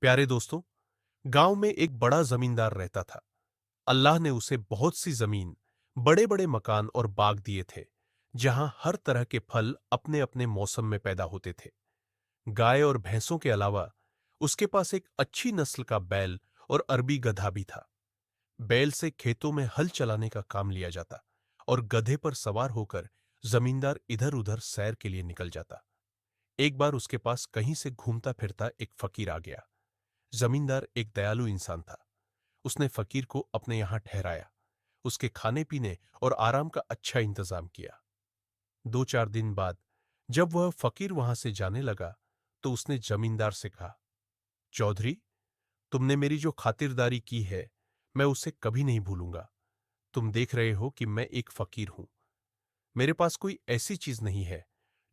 प्यारे दोस्तों, गांव में एक बड़ा जमींदार रहता था। अल्लाह ने उसे बहुत सी जमीन, बड़े बड़े मकान और बाग दिए थे, जहां हर तरह के फल अपने अपने मौसम में पैदा होते थे। गाय और भैंसों के अलावा उसके पास एक अच्छी नस्ल का बैल और अरबी गधा भी था। बैल से खेतों में हल चलाने का काम लिया जाता और गधे पर सवार होकर जमींदार इधर उधर सैर के लिए निकल जाता। एक बार उसके पास कहीं से घूमता फिरता एक फकीर आ गया। जमींदार एक दयालु इंसान था। उसने फकीर को अपने यहां ठहराया, उसके खाने पीने और आराम का अच्छा इंतजाम किया। 2-4 दिन बाद जब वह फकीर वहां से जाने लगा, तो उसने जमींदार से कहा, चौधरी, तुमने मेरी जो खातिरदारी की है, मैं उसे कभी नहीं भूलूंगा। तुम देख रहे हो कि मैं एक फकीर हूं। मेरे पास कोई ऐसी चीज नहीं है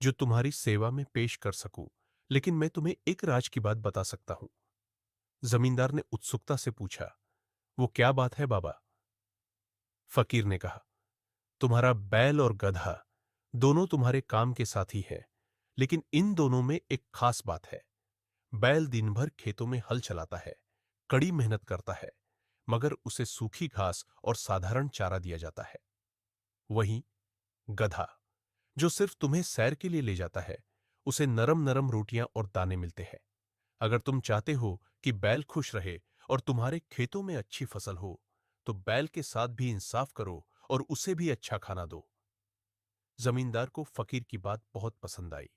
जो तुम्हारी सेवा में पेश कर सकूं, लेकिन मैं तुम्हें एक राज की बात बता सकता हूं। जमींदार ने उत्सुकता से पूछा, वो क्या बात है बाबा? फकीर ने कहा, तुम्हारा बैल और गधा दोनों तुम्हारे काम के साथी है, लेकिन इन दोनों में एक खास बात है। बैल दिन भर खेतों में हल चलाता है, कड़ी मेहनत करता है, मगर उसे सूखी घास और साधारण चारा दिया जाता है। वहीं गधा, जो सिर्फ तुम्हें सैर के लिए ले जाता है, उसे नरम नरम रोटियां और दाने मिलते हैं। अगर तुम चाहते हो कि बैल खुश रहे और तुम्हारे खेतों में अच्छी फसल हो, तो बैल के साथ भी इंसाफ करो और उसे भी अच्छा खाना दो। जमींदार को फकीर की बात बहुत पसंद आई।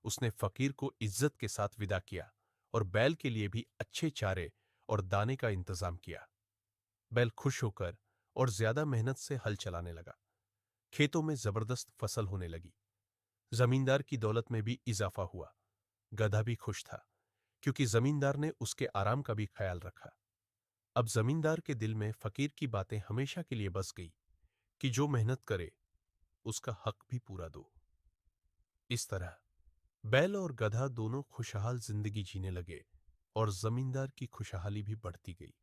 उसने फकीर को इज्जत के साथ विदा किया और बैल के लिए भी अच्छे चारे और दाने का इंतजाम किया। बैल खुश होकर और ज्यादा मेहनत से हल चलाने लगा। खेतों में जबरदस्त फसल होने लगी। जमींदार की दौलत में भी इजाफा हुआ। गधा भी खुश था, क्योंकि जमींदार ने उसके आराम का भी ख्याल रखा। अब जमींदार के दिल में फकीर की बातें हमेशा के लिए बस गई कि जो मेहनत करे उसका हक भी पूरा दो। इस तरह बैल और गधा दोनों खुशहाल जिंदगी जीने लगे और जमींदार की खुशहाली भी बढ़ती गई।